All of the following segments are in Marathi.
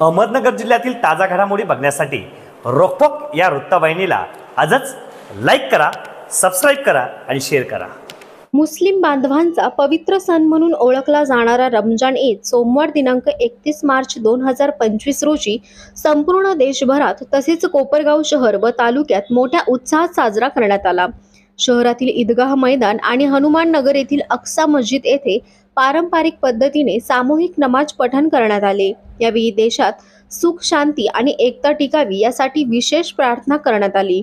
अहमदनगर जिल्ह्यातील ताजा घडामोडी बघण्यासाठी रोखोक या वृत्तवाहिनीला आजच लाईक करा, सबस्क्राईब करा आणि शेअर करा। मुस्लिम बांधवांचा पवित्र सण म्हणून ओळखला जाणारा रमजान ईद सोमवार दिनांक 31 मार्च 2025 रोजी संपूर्ण देशभरात तसेच कोपरगाव शहर व तालुक्यात मोठ्या उत्साहात साजरा करण्यात आला। शहरातील ईदगाह मैदान आणि हनुमान नगर येथील अक्सा मस्जिद येथे पारंपरिक पद्धतीने सामूहिक नमाज पठण करण्यात आले। यावेळी देशात सुख, शांती आणि एकता टिकावी यासाठी विशेष प्रार्थना करण्यात आली।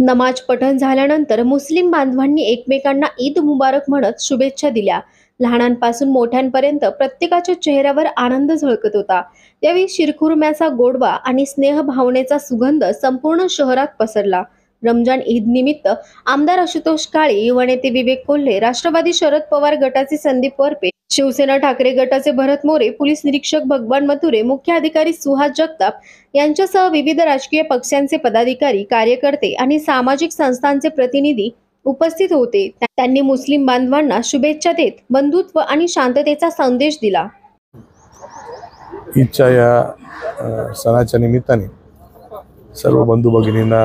नमाज पठण झाल्यानंतर मुस्लिम बांधवांनी एकमेकांना ईद मुबारक म्हणत शुभेच्छा दिल्या। लहानांपासून मोठ्यांपर्यंत प्रत्येकाच्या चेहऱ्यावर आनंद झळकत होता। यावेळी शिरखुर्म्याचा गोडवा आणि स्नेह भावनेचा सुगंध संपूर्ण शहरात पसरला। रमजान ईद निमित्त आमदार आशुतोष काळे, युवा नेते विवेक कोल्हे, राष्ट्रवादी शरद पवार गटाचे संदीप वरपे, शिवसेना ठाकरे गटाचे भरत मोरे, पोलीस निरीक्षक भगवान मथुरे, मुख्य अधिकारी सुहास जगताप यांच्यासह विविध राजकीय पक्षांचे पदाधिकारी, कार्यकर्ते आणि सामाजिक संस्थांचे प्रतिनिधी उपस्थित होते। त्यांनी मुस्लिम बांधवांना शुभेच्छा देत बंधुत्व आणि शांततेचा संदेश दिला। ईदच्या या सणाच्या निमित्ताने सर्व बंधू भगिनींना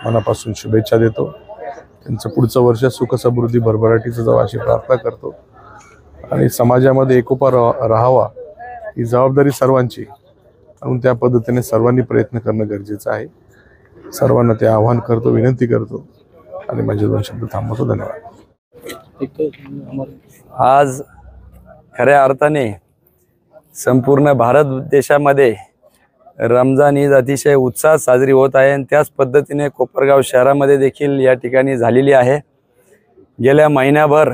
मनापासून शुभेच्छा देतो। त्यांचं पुढचं वर्ष सुख समृद्धी भरभराटीचं जावं अशी प्रार्थना करतो आणि समाजामध्ये एकोपा राहावा ही जबाबदारी सर्वांची, म्हणून त्या पद्धतीने सर्वांनी प्रयत्न करणं गरजेचं आहे। सर्वांना ते आवाहन करतो, विनंती करतो आणि माझे दोन शब्द थांबवतो। धन्यवाद। आज खऱ्या अर्थाने संपूर्ण भारत देशामध्ये रमजान ईद अतिशय उत्साहात साजरी होत आहे आणि त्याच पद्धतीने कोपरगाव शहरामध्ये देखील या ठिकाणी झालेली आहे। गेल्या महिन्याभर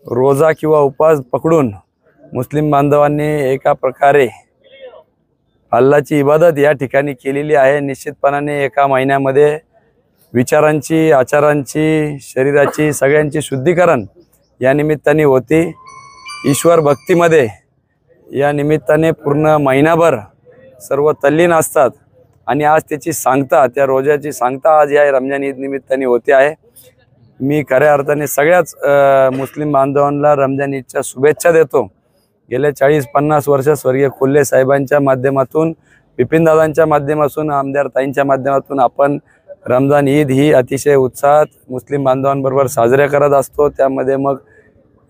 रोजा किंवा उपवास पकडून मुस्लिम बांधवांनी एका प्रकारे अल्लाची इबादत या ठिकाणी केलेली आहे। निश्चितपणाने एका महिन्यामध्ये विचारांची, आचारांची, शरीराची सगळ्यांची शुद्धीकरण या निमित्ताने होती। ईश्वर भक्तीमध्ये या निमित्ताने पूर्ण महिनाभर सर्व तल्लीन असतात आणि आज त्याची सांगता, त्या रोजाची सांगता आज या रमजान ईद निमित्ताने होते आहे। मी खऱ्या अर्थाने सगळ्याच मुस्लिम बांधवांना रमजान ईदच्या शुभेच्छा देतो। गेल्या 40-50 वर्ष स्वर्गीय कोल्हे साहेबांच्या माध्यमातून, बिपिनदादांच्या माध्यमातून, आमदार ताईंच्या माध्यमातून आपण रमजान ईद ही अतिशय उत्साहात मुस्लिम बांधवांबरोबर साजऱ्या करत असतो। त्यामध्ये मग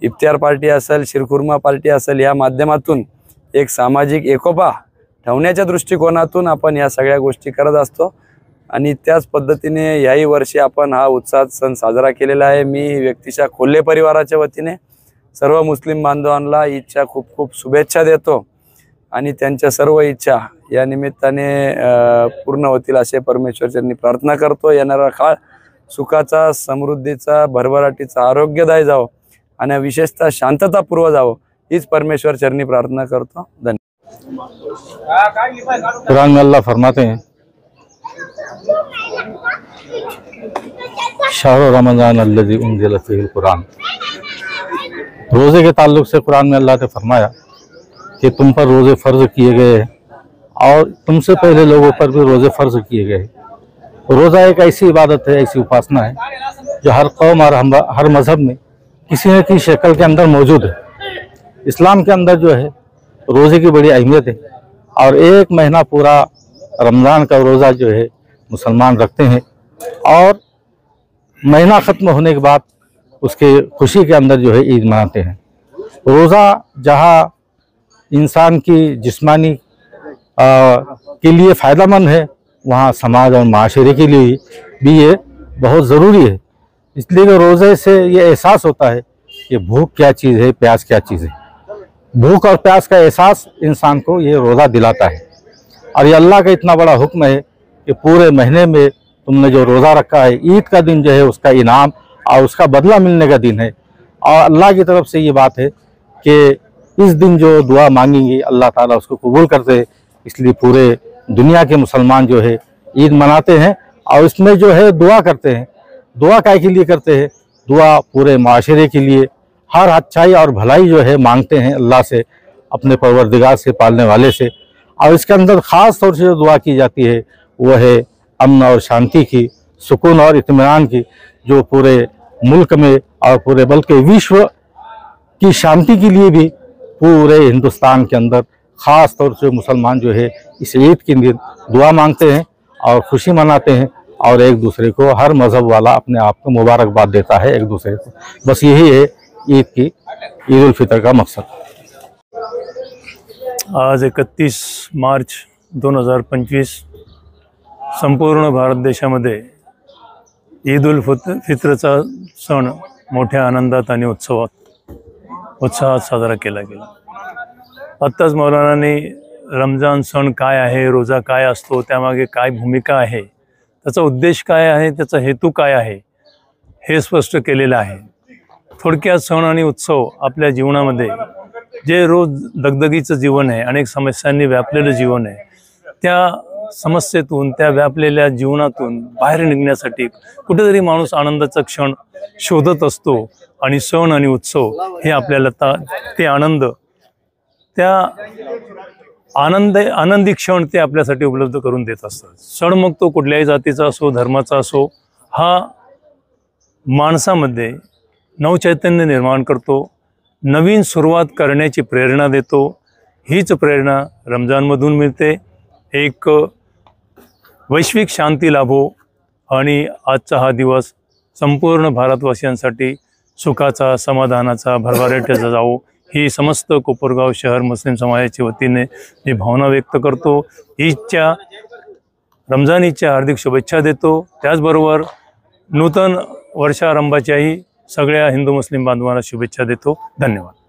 इफ्तियार पार्टी असेल, शिरखुर्मा पार्टी असेल, या माध्यमातून एक सामाजिक एकोपा ठेवण्याच्या दृष्टिकोनातून आपण या सगळ्या गोष्टी करत असतो आणि त्याच पद्धतीने याही वर्षी आपण हा उत्साहात सण साजरा केलेला आहे। मी व्यक्तिशः कोल्हे परिवाराच्या वतीने सर्व मुस्लिम बांधवांना ईदच्या खूप खूप शुभेच्छा देतो आणि त्यांच्या सर्व इच्छा या निमित्ताने पूर्ण होतील असे परमेश्वरचरणी प्रार्थना करतो। येणारा काळ सुखाचा, समृद्धीचा, भरभराटीचा, आरोग्यदायी जावो आणि विशेषतः शांततापूर्व जावो हीच परमेश्वरचरणी प्रार्थना करतो। धन्यवाद। कुरान में अल्लाह फरमाते हैं, शहर रमजान अल्लज़ी उन्ज़िल फ़ीहिल कुरान। रोज़े के ताल्लुक से कुरान में अल्लाह ने फरमाया कि तुम पर रोज़े फ़र्ज किए गए हैं और तुमसे पहले लोगों पर भी रोज़े फ़र्ज किए गए। रोज़ा एक ऐसी इबादत है, ऐसी उपासना है जो हर कौम और हर मज़हब में किसी न किसी शक्ल के अंदर मौजूद है। इस्लाम के अंदर जो है रोज़े की बड़ी अहमियत है और एक महीना पूरा रमज़ान का रोज़ा जो है मुसलमान रखते हैं और महीना ख़त्म होने के बाद उसके खुशी के अंदर जो है ईद मनाते हैं। रोज़ा जहाँ इंसान की जिस्मानी के लिए फ़ायदेमंद है, वहाँ समाज और माशरे के लिए भी ये बहुत ज़रूरी है। इसलिए कि रोज़े से ये एहसास होता है कि भूख क्या चीज़ है, प्यास क्या चीज़ है। भूख और प्यास का एहसास इंसान को ये रोज़ा दिलाता है और ये अल्लाह का इतना बड़ा हुक्म है कि पूरे महीने में तुमने जो रोज़ा रखा है, ईद का दिन जो है उसका इनाम और उसका बदला मिलने का दिन है। और अल्लाह की तरफ से ये बात है कि इस दिन जो दुआ मांगेंगे अल्लाह ताला उसको कबूल करते हैं। इसलिए पूरे दुनिया के मुसलमान जो है ईद मनाते हैं और इसमें जो है दुआ करते हैं। दुआ काय के लिए करते हैं? दुआ पूरे माशरे के लिए, हर अच्छाई और भलाई जो है मांगते हैं अल्लाह से, अपने परवरदिगार से, पालने वाले से। और इसके अंदर ख़ास तौर से जो दुआ की जाती है वह है अमन और शांति की, सुकून और इत्मीनान की, जो पूरे मुल्क में और पूरे बल्कि विश्व की शांति के लिए भी पूरे हिंदुस्तान के अंदर ख़ास तौर से मुसलमान जो है इस ईद के दिन दुआ मांगते हैं और खुशी मनाते हैं और एक दूसरे को, हर मज़हब वाला अपने आप को मुबारकबाद देता है एक दूसरे को। बस यही है ईद उल फितर का मकसद। आज 31 मार्च 2025 संपूर्ण भारत देशामध्ये ईद उल फित्रचा सण मोठ्या आनंदात आणि उत्साहात साजरा केला गेला। आत्ताच मौलानांनी रमजान सण काय आहे, रोजा काय असतो, त्यामागे काय भूमिका आहे, त्याचा उद्देश काय आहे, त्याचा हेतू काय आहे हे स्पष्ट केलेलं आहे। थोडक्यात सण आणि उत्सव आपल्या जीवनामध्ये जे रोज दगदगीचं जीवन आहे, अनेक समस्यांनी व्यापलेलं जीवन आहे, त्या समस्येतून, त्या व्यापलेल्या जीवनातून बाहेर निघण्यासाठी कुठेतरी माणूस आनंदाचा क्षण शोधत असतो आणि सण आणि उत्सव हे आपल्याला ते आनंदी क्षण ते आपल्यासाठी उपलब्ध करून देत असतात। सण मग तो कुठल्याही जातीचा असो, धर्माचा असो, हा माणसामध्ये नवचैतन्य निर्माण करतो, नवीन सुरुवात करण्याची प्रेरणा देतो। हीच प्रेरणा रमजानमधून मिळते। एक वैश्विक शांती लाभो आणि आजचा हा दिवस संपूर्ण भारतवासियांसाठी सुखाचा, समाधानाचा, भरभराटीचा जावो ही समस्त कोपरगाव शहर मुस्लिम समाजाच्या वतीने मी भावना व्यक्त करतो। ईदच्या, रमजान ईदच्या हार्दिक शुभेच्छा देतो। त्याचबरोबर नूतन वर्षारंभाच्याही सगळ्या हिंदू मुस्लिम बांधवांना शुभेच्छा देतो। धन्यवाद।